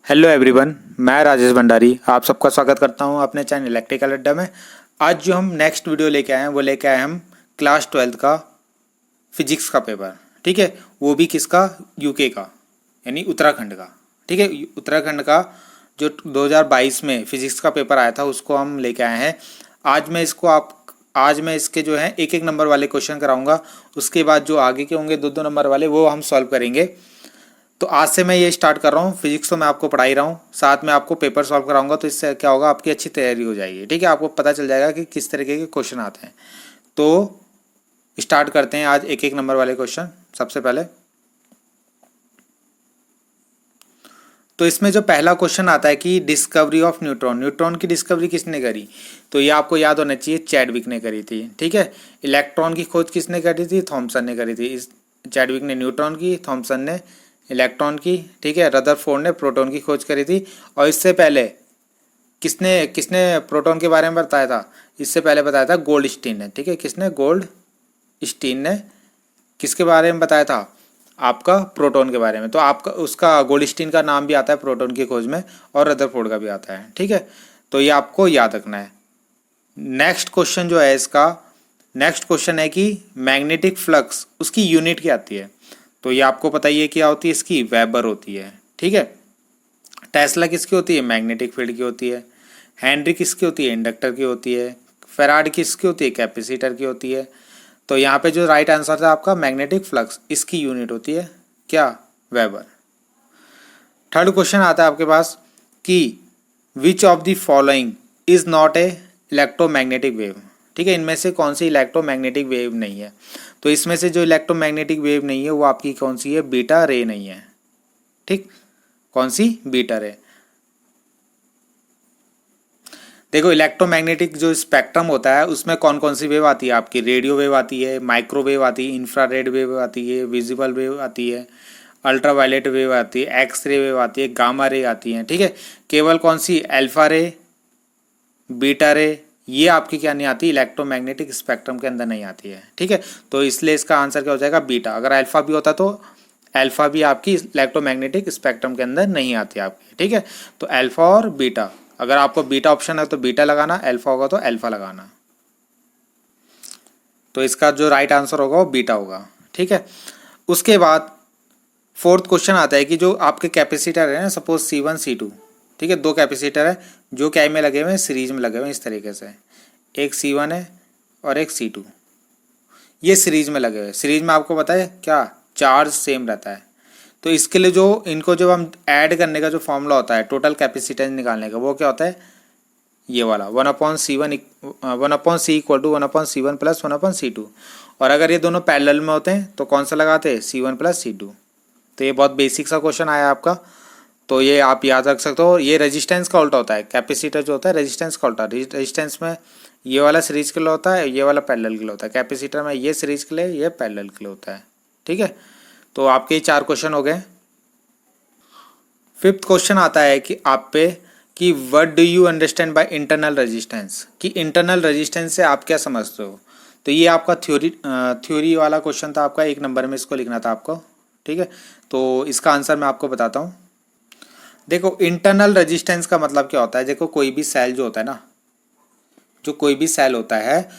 Hello everyone, मैं राजेश भंडारी आप सबका स्वागत करता हूं अपने चैनल इलेक्ट्रिकल अड्डा में। आज जो हम नेक्स्ट वीडियो लेके आए हैं वो लेके आए हम क्लास 12 का फिजिक्स का पेपर। ठीक है, वो भी किसका? यूके का, यानी उत्तराखंड का। ठीक है, उत्तराखंड का जो 2022 में फिजिक्स का पेपर आया था उसको हम लेके आए हैं। आज मैं इसके जो है एक एक नंबर वाले क्वेश्चन कराऊंगा। उसके बाद जो आगे के होंगे दो दो नंबर वाले वो हम सॉल्व करेंगे। तो आज से मैं ये स्टार्ट कर रहा हूँ। फिजिक्स तो मैं आपको पढ़ा ही रहा हूँ, साथ में आपको पेपर सॉल्व कराऊंगा। तो इससे क्या होगा, आपकी अच्छी तैयारी हो जाएगी। ठीक है, आपको पता चल जाएगा कि किस तरीके के क्वेश्चन आते हैं। तो स्टार्ट करते हैं आज एक एक नंबर वाले क्वेश्चन। सबसे पहले तो इसमें जो पहला क्वेश्चन आता है कि डिस्कवरी ऑफ न्यूट्रॉन, न्यूट्रॉन की डिस्कवरी किसने करी? तो ये आपको याद होना चाहिए, चैडविक ने करी थी। ठीक है, इलेक्ट्रॉन की खोज किसने करी थी? थॉमसन ने करी थी। इस चैडविक ने न्यूट्रॉन की, थॉमसन ने इलेक्ट्रॉन की। ठीक है, रदरफोर्ड ने प्रोटॉन की खोज करी थी। और इससे पहले किसने किसने प्रोटॉन के बारे में बताया था? इससे पहले बताया था गोल्डस्टीन ने। ठीक है, किसने? गोल्डस्टीन ने किसके बारे में बताया था? आपका प्रोटॉन के बारे में। तो आपका उसका गोल्डस्टीन का नाम भी आता है प्रोटॉन की खोज में, और रदरफोर्ड का भी आता है। ठीक है, तो ये आपको याद रखना है। नेक्स्ट क्वेश्चन जो है इसका, नेक्स्ट क्वेश्चन है कि मैग्नेटिक फ्लक्स, उसकी यूनिट क्या आती है? तो ये आपको पता ही है क्या होती है इसकी? वेबर होती है। ठीक है, टेस्ला किसकी होती है? मैग्नेटिक फील्ड की होती है। हेनरी किसकी होती है? इंडक्टर की होती है। फेराड किसकी होती है? कैपेसिटर की होती है। तो यहाँ पे जो राइट आंसर था आपका मैग्नेटिक फ्लक्स, इसकी यूनिट होती है क्या? वेबर। थर्ड क्वेश्चन आता है आपके पास कि which of the following is not a electromagnetic wave. ठीक है, इनमें से कौन सी इलेक्ट्रोमैग्नेटिक वेव नहीं है? तो इसमें से जो इलेक्ट्रोमैग्नेटिक वेव नहीं है वो आपकी कौन सी है? बीटा रे नहीं है। ठीक, कौन सी? बीटा रे। देखो, इलेक्ट्रोमैग्नेटिक जो स्पेक्ट्रम होता है उसमें कौन कौन सी वेव आती है आपकी? रेडियो वेव आती है, माइक्रोवेव आती है, इंफ्रारेड वेव आती है, विजिबल वेव आती है, अल्ट्रावायलेट वेव आती है, एक्स रे वेव आती है, गामा रे आती है। ठीक है, केवल कौन सी? अल्फा रे, बीटा रे, ये आपकी क्या नहीं आती? इलेक्ट्रोमैग्नेटिक स्पेक्ट्रम के अंदर नहीं आती है। ठीक है, तो इसलिए इसका आंसर क्या हो जाएगा? बीटा। अगर अल्फा भी होता तो अल्फा भी आपकी इलेक्ट्रोमैग्नेटिक स्पेक्ट्रम के अंदर नहीं आती आपकी। ठीक है, तो अल्फा और बीटा, अगर आपको बीटा ऑप्शन है तो बीटा लगाना, अल्फा होगा तो अल्फा लगाना। तो इसका जो राइट आंसर होगा वो बीटा होगा। ठीक है, उसके बाद फोर्थ क्वेश्चन आता है कि जो आपके कैपेसिटर है ना, सपोज C1 C2। ठीक है, दो कैपेसिटर है जो क्या में लगे हुए हैं? सीरीज में लगे हुए हैं इस तरीके से। एक C1 है और एक C2, ये सीरीज में लगे हुए हैं। सीरीज में आपको पता है क्या? चार्ज सेम रहता है। तो इसके लिए जो इनको जब हम ऐड करने का जो फॉर्मूला होता है टोटल कैपेसिटेंस निकालने का, वो क्या होता है? ये वाला 1/C1 1/C equal to 1/C1 plus 1/C2। और अगर ये दोनों पैरेलल में होते हैं तो कौन सा लगाते हैं? C1 plus C2। तो ये बहुत बेसिक सा क्वेश्चन आया आपका, तो ये आप याद रख सकते हो। ये रेजिस्टेंस का उल्टा होता है। कैपेसिटर जो होता है रेजिस्टेंस का उल्टा। रेजिस्टेंस में ये वाला सीरीज के लिए होता है, ये वाला पैरेलल के लिए होता है। कैपेसिटर में ये सीरीज के लिए, ये पैरेलल के लिए होता है। ठीक है, तो आपके 4 क्वेश्चन हो गए। फिफ्थ क्वेश्चन आता है कि आप पे कि what do you understand by internal resistance, कि इंटरनल रेजिस्टेंस से आप क्या समझते हो? तो ये आपका थ्योरी वाला क्वेश्चन था आपका, 1 नंबर में इसको लिखना था आपको। ठीक है, तो इसका आंसर मैं आपको बताता हूँ। देखो, इंटरनल रेजिस्टेंस का मतलब क्या होता है? देखो, कोई भी सेल जो होता है ना, जो कोई भी सेल होता है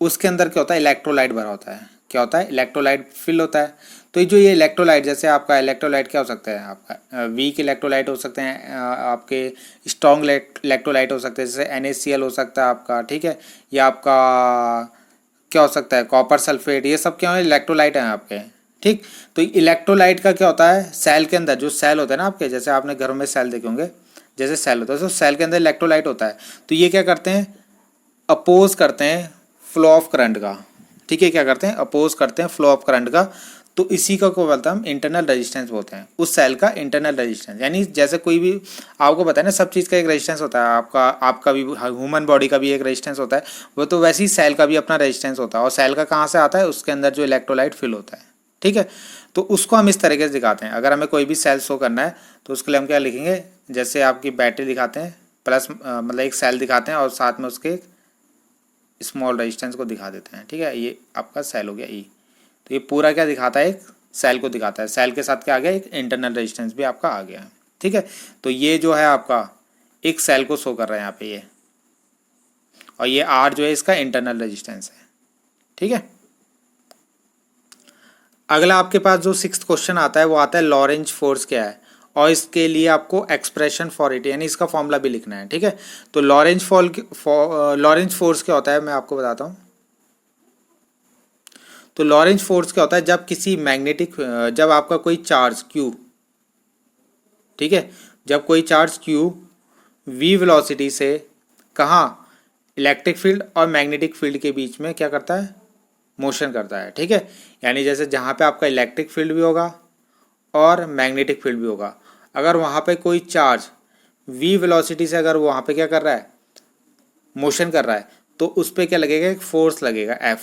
उसके अंदर क्या होता है? इलेक्ट्रोलाइट भरा होता है। क्या होता है? इलेक्ट्रोलाइट फिल होता है। तो ये इलेक्ट्रोलाइट, जैसे आपका इलेक्ट्रोलाइट क्या हो सकता है? आपका वीक इलेक्ट्रोलाइट हो सकते हैं, आपके स्ट्रॉन्ग इलेक्ट्रोलाइट हो सकते हैं, जैसे NaCl हो सकता है आपका। ठीक है, या आपका क्या हो सकता है? Copper sulphate. ये सब क्या है? इलेक्ट्रोलाइट हैं आपके। ठीक, तो इलेक्ट्रोलाइट का क्या होता है? सेल के अंदर जो सेल होता है ना आपके, जैसे आपने घर में सेल देखे होंगे, जैसे सेल होता है तो सेल के अंदर इलेक्ट्रोलाइट होता है। तो ये क्या करते हैं? अपोज करते हैं फ्लो ऑफ करंट का। ठीक है, क्या करते हैं? अपोज करते हैं फ्लो ऑफ करंट का। तो इसी का को बोलते हैं हम इंटरनल रेजिस्टेंस बोलते हैं, उस सेल का इंटरनल रेजिस्टेंस। यानी जैसे कोई भी आपको पता है ना, सब चीज़ का एक रेजिस्टेंस होता है। आपका भी ह्यूमन बॉडी का भी एक रेजिस्टेंस होता है, वो तो वैसे ही सेल का भी अपना रेजिस्टेंस होता है। और सेल का कहाँ से आता है? उसके अंदर जो इलेक्ट्रोलाइट फिल होता है। ठीक है, तो उसको हम इस तरीके से दिखाते हैं। अगर हमें कोई भी सेल शो करना है तो उसके लिए हम क्या लिखेंगे? जैसे आपकी बैटरी दिखाते हैं, प्लस मतलब एक सेल दिखाते हैं और साथ में उसके स्मॉल रेजिस्टेंस को दिखा देते हैं। ठीक है, ये आपका सेल हो गया ई। तो ये पूरा क्या दिखाता है? एक सेल को दिखाता है। सेल के साथ क्या आ गया? एक इंटरनल रेजिस्टेंस भी आपका आ गया। ठीक है, तो ये जो है आपका एक सेल को शो कर रहा है यहाँ पे ये, और ये R जो है इसका इंटरनल रेजिस्टेंस है। ठीक है, अगला आपके पास जो 6th क्वेश्चन आता है वो आता है लॉरेंज फोर्स क्या है, और इसके लिए आपको एक्सप्रेशन फॉर इट यानी इसका फॉर्मूला भी लिखना है। ठीक है, तो लॉरेंज फोर्स क्या होता है मैं आपको बताता हूँ। तो लॉरेंज फोर्स क्या होता है, जब किसी मैग्नेटिक, जब आपका कोई चार्ज Q, ठीक है, जब कोई चार्ज Q v वेलोसिटी से कहाँ इलेक्ट्रिक फील्ड और मैग्नेटिक फील्ड के बीच में क्या करता है, मोशन करता है। ठीक है, यानी जैसे जहाँ पे आपका इलेक्ट्रिक फील्ड भी होगा और मैग्नेटिक फील्ड भी होगा, अगर वहाँ पे कोई चार्ज v वेलोसिटी से अगर वहाँ पे क्या कर रहा है, मोशन कर रहा है, तो उस पर क्या लगेगा, एक फोर्स लगेगा F।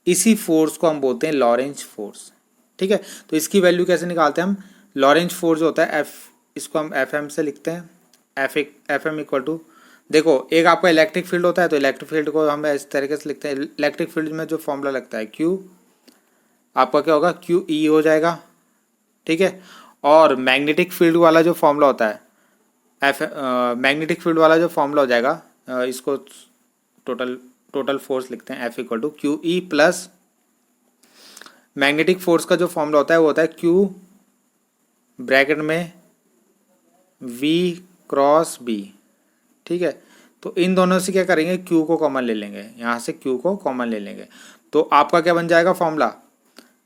इसी फोर्स को हम बोलते हैं लॉरेंज फोर्स। ठीक है, तो इसकी वैल्यू कैसे निकालते हैं हम, लॉरेंज फोर्स जो होता है F, इसको हम FM से लिखते हैं, FM इक्वल टू, देखो एक आपका इलेक्ट्रिक फील्ड होता है तो इलेक्ट्रिक फील्ड को हम इस तरीके से लिखते हैं, इलेक्ट्रिक फील्ड में जो फॉर्मूला लगता है Q आपका क्या होगा, QE हो जाएगा। ठीक है, और मैग्नेटिक फील्ड वाला जो फॉर्मूला होता है मैग्नेटिक फील्ड वाला जो फॉर्मूला हो जाएगा, इसको टोटल फोर्स लिखते हैं F equal to QE plus magnetic force का जो फॉर्मूला होता है वो होता है Q ब्रैकेट में V क्रॉस B। ठीक है, तो इन दोनों से क्या करेंगे, Q को कॉमन ले लेंगे, यहाँ से Q को कॉमन ले लेंगे, तो आपका क्या बन जाएगा फॉर्मूला,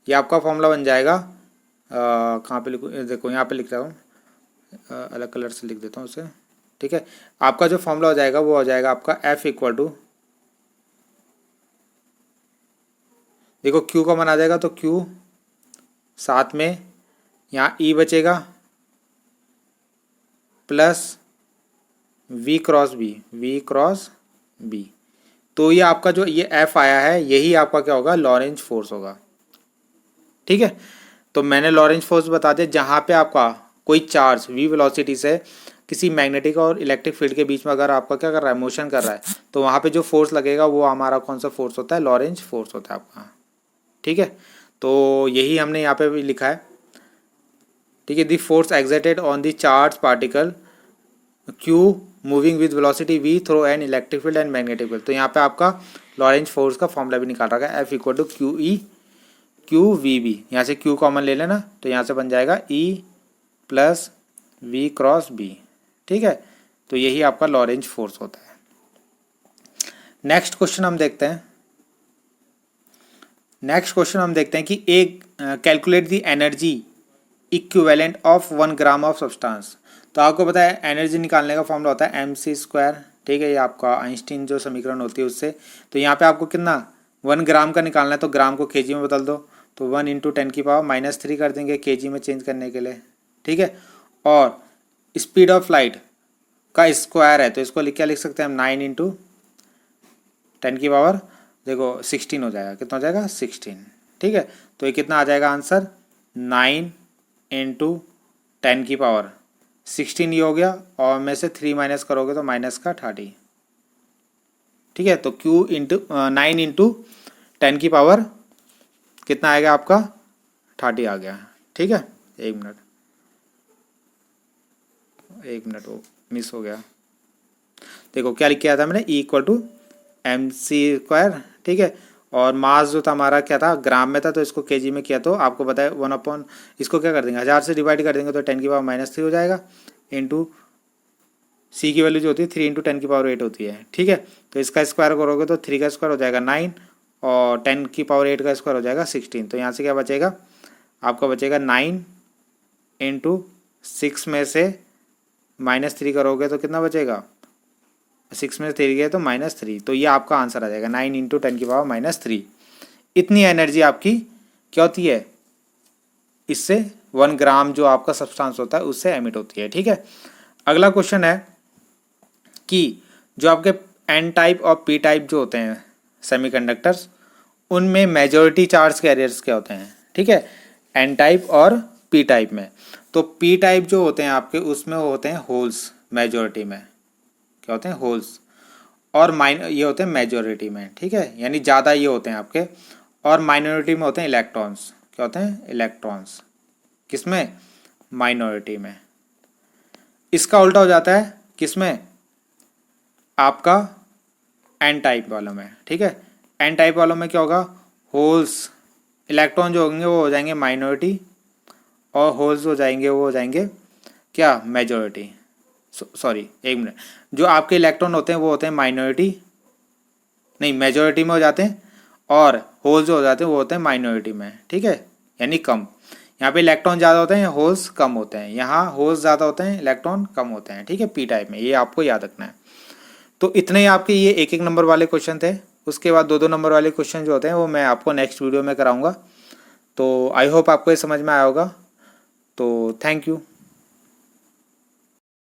ये आपका फॉर्मूला बन जाएगा, कहाँ पे लिखूँ, देखो यहाँ पे लिख रहा हूँ, अलग कलर से लिख देता हूँ उसे। ठीक है, आपका जो फॉर्मूला हो जाएगा वो हो जाएगा आपका F इक्वल टू, देखो Q कॉमन आ जाएगा तो Q, साथ में यहाँ E बचेगा प्लस V क्रॉस B। तो ये आपका जो ये F आया है यही आपका क्या होगा, लॉरेंज फोर्स होगा। ठीक है, तो मैंने लॉरेंज फोर्स बता दिया, जहाँ पे आपका कोई चार्ज v वेलोसिटी से किसी मैग्नेटिक और इलेक्ट्रिक फील्ड के बीच में अगर आपका क्या कर रहा है, मोशन कर रहा है, तो वहाँ पे जो फोर्स लगेगा वो हमारा कौन सा फोर्स होता है, लॉरेंज फोर्स होता है आपका। ठीक है, तो यही हमने यहाँ पे भी लिखा है। ठीक है, the force exerted on the charge particle Q moving with velocity v through an electric field and magnetic field. तो यहाँ पे आपका लॉरेंज फोर्स का फॉर्मूला भी निकाल रखा है, F इक्वल टू QVB, यहाँ से Q कॉमन ले लेना, तो यहाँ से बन जाएगा E plus V cross B। ठीक है, तो यही आपका लॉरेंज फोर्स होता है। नेक्स्ट क्वेश्चन हम देखते हैं कि एक calculate the energy equivalent of 1 gram of substance. तो आपको पता है एनर्जी निकालने का फॉर्मूला होता है mc²। ठीक है, ये आपका आइंस्टीन जो समीकरण होती है उससे। तो यहाँ पे आपको कितना 1 ग्राम का निकालना है, तो ग्राम को केजी में बदल दो, तो 1 × 10⁻³ कर देंगे केजी में चेंज करने के लिए। ठीक है, और स्पीड ऑफ लाइट का स्क्वायर है तो इसको क्या लिख सकते हैं हम, 9 × 10⁻16 हो जाएगा, कितना हो जाएगा 16। ठीक है, तो ये कितना आ जाएगा आंसर, 9 × 10⁻16 ये हो गया, और में से 3 माइनस करोगे तो माइनस का 30। ठीक है, तो Q × 9 × 10⁻, कितना आएगा आपका 30 आ गया। ठीक है, एक मिनट वो मिस हो गया। देखो क्या लिख के आया था मैंने, E इक्वल टू mc²। ठीक है, और मास जो था हमारा क्या था, ग्राम में था, तो इसको केजी में किया, तो आपको पता है 1/, इसको क्या कर देंगे 1000 से डिवाइड कर देंगे तो 10⁻³ हो जाएगा, इंटू C की वैल्यू जो होती है 3 × 10⁸ होती है। ठीक है, तो इसका स्क्वायर करोगे तो 3 का स्क्वायर हो जाएगा 9, और 10⁸ का स्क्वायर हो जाएगा 16। तो यहाँ से क्या बचेगा, आपका बचेगा 9 × 6 में से -3 करोगे तो कितना बचेगा, 6 में से 3 गए तो -3। तो ये आपका आंसर आ जाएगा 9 × 10⁻³ इतनी एनर्जी आपकी क्या होती है, इससे 1 ग्राम जो आपका सब्सटेंस होता है उससे एमिट होती है। ठीक है, अगला क्वेश्चन है कि जो आपके N टाइप और P टाइप जो होते हैं सेमीकंडक्टर्स, उनमें मेजॉरिटी चार्ज कैरियर्स क्या होते हैं। ठीक है, N टाइप और P टाइप में, तो P टाइप जो होते हैं आपके उसमें वो होते हैं होल्स, मेजॉरिटी में क्या होते हैं, होल्स, और ये होते हैं मेजॉरिटी में। ठीक है, यानी ज़्यादा ये होते हैं आपके, और माइनॉरिटी में होते हैं इलेक्ट्रॉन्स, क्या होते हैं इलेक्ट्रॉन्स, किसमें, माइनॉरिटी में। इसका उल्टा हो जाता है किसमें, आपका एन टाइप वालों में, ठीक है। एन टाइप वालों में क्या होगा, होल्स इलेक्ट्रॉन जो होंगे वो हो जाएंगे माइनॉरिटी, और होल्स हो जाएंगे वो हो जाएंगे क्या, मेजॉरिटी। सॉरी एक मिनट, जो आपके इलेक्ट्रॉन होते हैं वो होते हैं माइनॉरिटी, नहीं मेजॉरिटी में हो जाते हैं, और होल्स जो हो जाते हैं वो होते हैं माइनॉरिटी में, ठीक है, यानी कम। यहाँ पे इलेक्ट्रॉन ज़्यादा होते हैं, होल्स कम होते हैं, यहाँ होल्स ज़्यादा होते हैं, इलेक्ट्रॉन कम होते हैं, ठीक है, पी टाइप में, ये आपको याद रखना है। तो इतने ही आपके ये एक एक नंबर वाले क्वेश्चन थे। उसके बाद दो दो नंबर वाले क्वेश्चन जो होते हैं वो मैं आपको नेक्स्ट वीडियो में कराऊंगा। तो आई होप आपको ये समझ में आया होगा। तो थैंक यू।